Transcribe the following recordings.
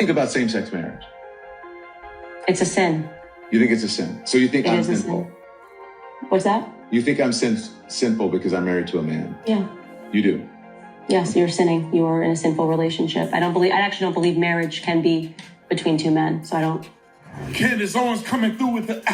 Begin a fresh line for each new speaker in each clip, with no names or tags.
Think about same-sex marriage.
It's a sin.
You think it's a sin? So you think I'm sinful?
What's that?
You think I'm sinful because I'm married to a man?
Yeah.
You do?
Yes, you're sinning. You are in a sinful relationship. I actually don't believe marriage can be between two men, so I don't.
Candace Owens coming through with the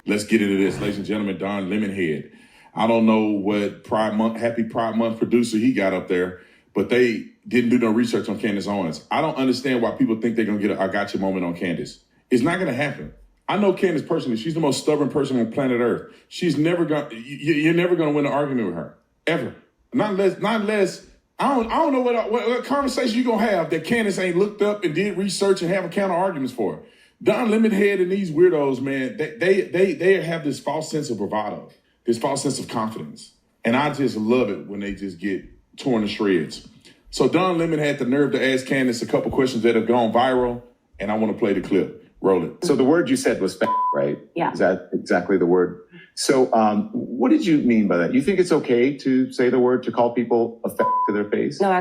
Let's get into this, ladies and gentlemen. Don Lemonhead. I don't know what Happy Pride Month producer he got up there, but they didn't do no research on Candace Owens. I don't understand why people think they're going to get a I got you moment on Candace. It's not going to happen. I know Candace personally. She's the most stubborn person on planet Earth. She's never going. You're never going to win an argument with her, ever. Not unless I don't know what conversation you're going to have that Candace ain't looked up and did research and have counter arguments for. Don Lemonhead and these weirdos, man, they have this false sense of bravado, this false sense of confidence. And I just love it when they just get torn to shreds. So Don Lemon had the nerve to ask Candace a couple questions that have gone viral, and I want to play the clip. Roll it.
So the word you said was right?
Yeah.
Is that exactly the word? So what did you mean by that? You think it's okay to say the word, to call people a to their face?
No,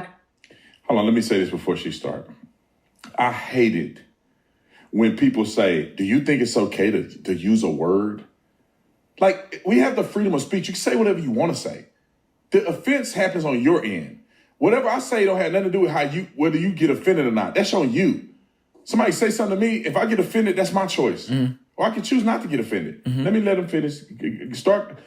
Hold on, let me say this before she starts. I hate it when people say, do you think it's okay to use a word? Like, we have the freedom of speech. You can say whatever you want to say. The offense happens on your end. Whatever I say don't have nothing to do with whether you get offended or not. That's on you. Somebody say something to me, if I get offended, that's my choice. Or I can choose not to get offended. Let me let them finish. Start,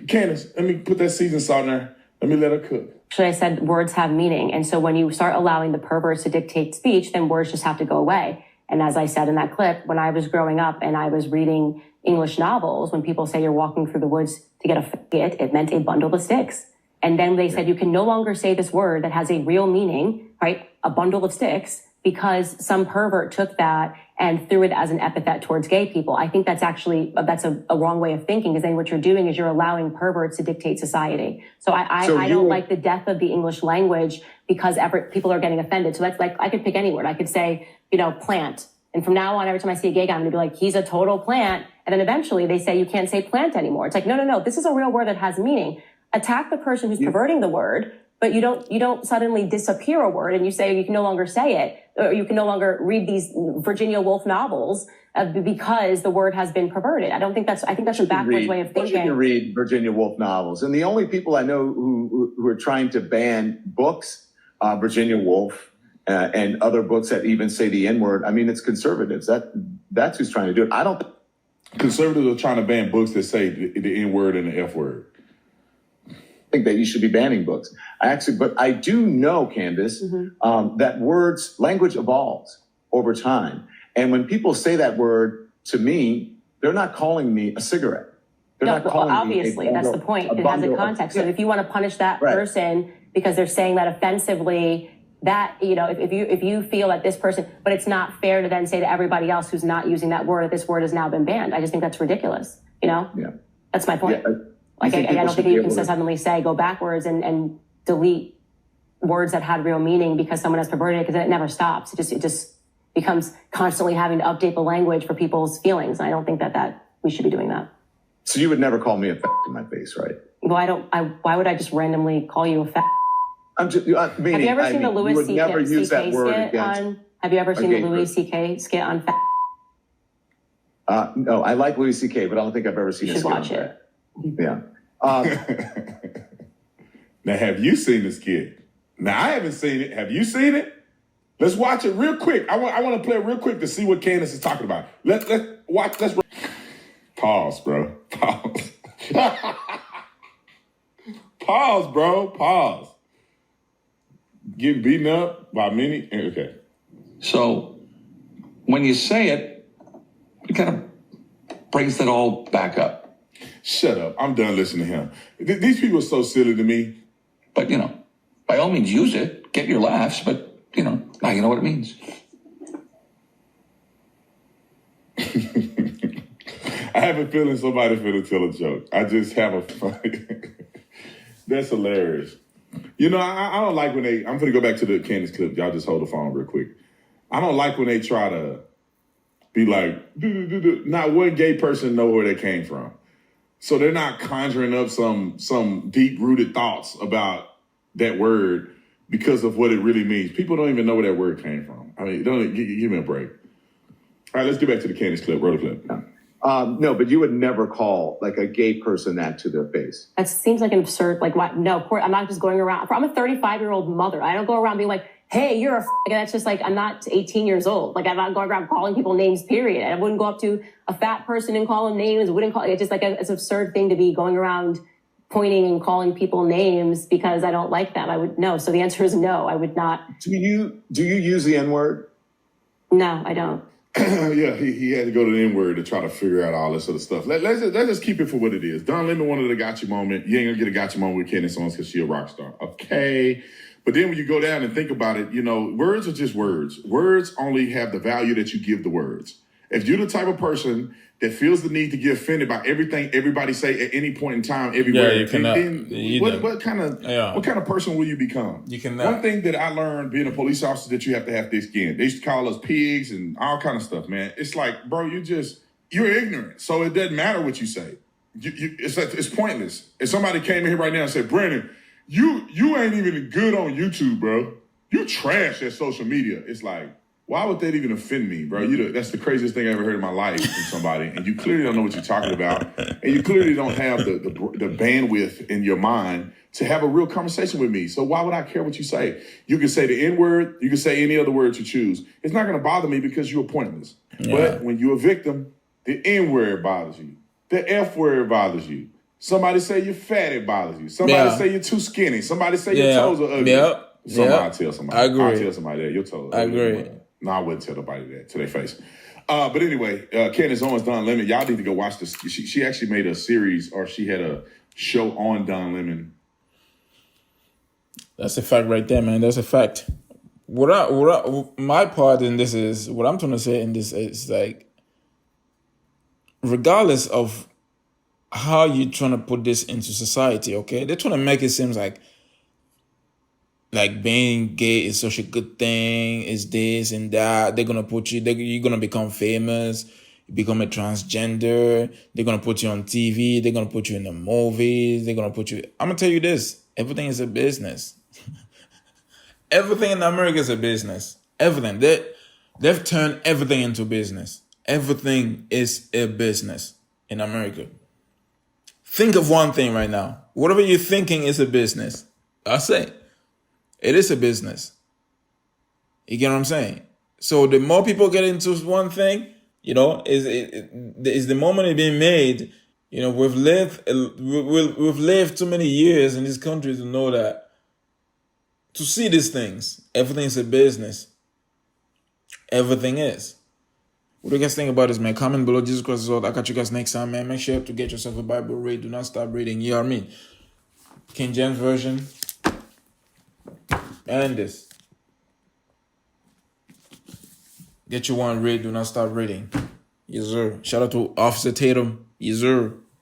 Candace, let me put that seasoned salt in there. Let me let her cook.
So I said words have meaning. And so when you start allowing the perverts to dictate speech, then words just have to go away. And as I said in that clip, when I was growing up and I was reading English novels, when people say you're walking through the woods to get a faggot, it meant a bundle of sticks. And then they said you can no longer say this word that has a real meaning, right? A bundle of sticks, because some pervert took that and threw it as an epithet towards gay people. I think that's actually, that's a wrong way of thinking, because then what you're doing is you're allowing perverts to dictate society. So I don't like the death of the English language because people are getting offended. So that's like, I could pick any word. I could say, plant. And from now on, every time I see a gay guy, I'm gonna be like, he's a total plant. And then eventually they say you can't say plant anymore. It's like, no, this is a real word that has meaning. Attack the person who's perverting the word, but you don't suddenly disappear a word and you say you can no longer say it, or you can no longer read these Virginia Woolf novels because the word has been perverted. I think that's a backwards way of thinking.
You read Virginia Woolf novels, and the only people I know who are trying to ban books, Virginia Woolf and other books that even say the N-word. I mean, it's conservatives. That's who's trying to do it. I don't.
Conservatives are trying to ban books that say the N-word and the F-word.
Think that you should be banning books. But I do know, Candace, that language evolves over time. And when people say that word to me, they're not calling me a cigarette.
Obviously, that's the point. It has a context. So if you want to punish that person because they're saying that offensively, that, if you feel that this person, but it's not fair to then say to everybody else who's not using that word that this word has now been banned. I just think that's ridiculous. Yeah. That's my point. Yeah. I don't think you can suddenly say go backwards and delete words that had real meaning because someone has perverted it, because it never stops. It just becomes constantly having to update the language for people's feelings. And I don't think that we should be doing that.
So you would never call me a in my face, right?
Well, why would I just randomly call you a
I'm just meaning,
have you ever seen the Louis C.K.
skit
on? Have you ever seen the Louis C.K. skit on?
No, I like Louis C.K., but I don't think I've ever seen a skit on
watch it.
Yeah.
Now, have you seen this kid? Now, I haven't seen it. Have you seen it? Let's watch it real quick. I want to play it real quick to see what Candace is talking about. Let's watch. Pause, bro. Pause. Pause, bro. Pause. Getting beaten up by many. Okay.
So when you say it, it kind of brings that all back up.
Shut up. I'm done listening to him. These people are so silly to me.
But, by all means, use it. Get your laughs. But, now you know what it means.
I have a feeling somebody's finna tell a joke. I just have a That's hilarious. I don't like when I'm finna go back to the Candace clip. Y'all just hold the phone real quick. I don't like when they try to be like, not one gay person know where they came from. So they're not conjuring up some deep-rooted thoughts about that word because of what it really means. People don't even know where that word came from. I mean, give me a break. All right, let's get back to the Candace clip. Roll the clip.
No, but you would never call like a gay person that to their face.
That seems like an absurd, like, what? No, I'm not just going around. I'm a 35-year-old mother. I don't go around being like, hey, you're a that's just like, I'm not 18 years old. Like, I'm not going around calling people names, period. I wouldn't go up to a fat person and call them names. I wouldn't call it's just like it's an absurd thing to be going around pointing and calling people names because I don't like them. I would no. So the answer is no. I would not.
Do you use the N-word?
No, I don't.
Yeah, he had to go to the N-word to try to figure out all this other stuff. Let's just keep it for what it is. Don Lemon wanted a gotcha moment. You ain't gonna get a gotcha moment with Candace Owens because she a rock star. Okay. But then when you go down and think about it, you know, words are just words. Words only have the value that you give the words. If you're the type of person that feels the need to get offended by everything everybody say at any point in time, everywhere,
you cannot.
What kind of person will you become?
You cannot.
One thing that I learned being a police officer that you have to have thick skin. They used to call us pigs and all kind of stuff, man. It's like, bro, you're ignorant. So it doesn't matter what you say. It's pointless. If somebody came in here right now and said, Brandon, you ain't even good on YouTube, bro. You trash at social media. It's like, why would that even offend me, bro? That's the craziest thing I ever heard in my life from somebody. And you clearly don't know what you're talking about. And you clearly don't have the bandwidth in your mind to have a real conversation with me. So why would I care what you say? You can say the N-word. You can say any other word you choose. It's not going to bother me because you're pointless. Yeah. But when you're a victim, the N-word bothers you. The F-word bothers you. Somebody say you're fat, it bothers you. Somebody say you're too skinny. Somebody say your toes are ugly. I'll tell somebody.
I agree.
I'll tell somebody that your toes are ugly. I agree. No, I wouldn't tell nobody that to their face. But anyway, Candace Owens, Don Lemon, y'all need to go watch this. She actually made a series, or she had a show on Don Lemon.
That's a fact right there, man. That's a fact. My part in this is, what I'm trying to say in this is like, regardless of how you're trying to put this into society, okay? They're trying to make it seem like being gay is such a good thing, is this and that. They're going to put you, you're going to become famous, you become a transgender, they're going to put you on TV, they're going to put you in the movies, they're going to put you, I'm going to tell you this, everything is a business. Everything in America is a business. Everything. They've turned everything into business. Everything is a business in America. Think of one thing right now. Whatever you're thinking is a business. I say it is a business. You get what I'm saying? So the more people get into one thing, you know, is the moment it's being made. You know, we've lived too many years in this country to know that, to see these things, everything is a business. Everything is. What do you guys think about this, man? Comment below. Jesus Christ is Lord. I'll catch you guys next time, man. Make sure to get yourself a Bible read. Do not stop reading. You know what I mean? King James Version. And this. Get you one read. Do not stop reading. Yes, sir. Shout out to Officer Tatum. Yes, sir.